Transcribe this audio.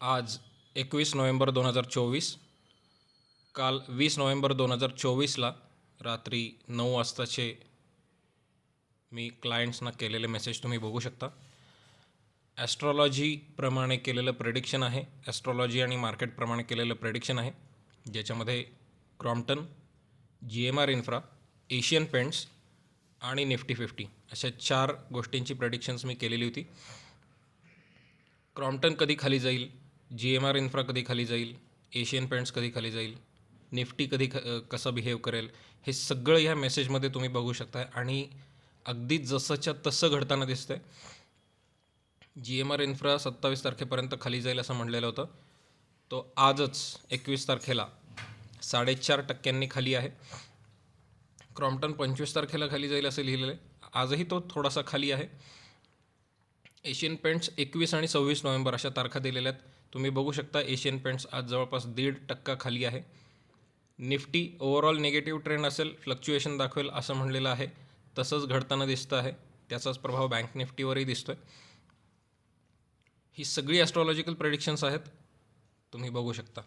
आज 21 नोव्हेंबर 2024. काल 20 नोव्हेंबर 2024ला रात्री 9 वाजताचे मी क्लायंट्सना केलेले मेसेज तुम्ही बघू शकता. ॲस्ट्रॉलॉजीप्रमाणे केलेलं प्रेडिक्शन आहे. ॲस्ट्रॉलॉजी आणि मार्केटप्रमाणे केलेलं प्रेडिक्शन आहे, ज्याच्यामध्ये Crompton, GMR infra, Asian paints आणि निफ्टी 50 अशा 4 गोष्टींची प्रेडिक्शन्स मी केलेली होती. क्रॉम्प्टन कधी खाली जाईल, GMR इन्फ्रा कधी खाली जाईल, एशियन पेंट्स कधी खाली जाईल, निफ्टी कधी कसं बिहेव करेल, हे सगळं ह्या मेसेजमध्ये तुम्ही बघू शकता आणि अगदी जसंच्या तसं घडताना दिसतंय. GMR इन्फ्रा 27 तारखेपर्यंत खाली जाईल असं म्हणलेलं होतं. तो आजच 21 तारखेला 4.5% खाली आहे. क्रॉम्प्टन 25 तारखेला खाली जाईल असं लिहिलेलं आहे. आजही तो थोडासा खाली आहे. एशियन पेंट्स 21 आणि 26 नोव्हेंबर अशा तारखा दिलेल्या आहेत. तुम्ही बघू शकता एशियन पेंट्स आज जवळपास 1.5% खाली आहे. निफ्टी ओव्हरऑल निगेटिव्ह ट्रेंड असेल, फ्लक्च्युएशन दाखवेल असं म्हणलेलं आहे. तसंच घडताना दिसतं आहे. त्याचाच प्रभाव बँक निफ्टीवरही दिसतो आहे. ही सगळी ॲस्ट्रॉलॉजिकल प्रेडिक्शन्स आहेत, तुम्ही बघू शकता.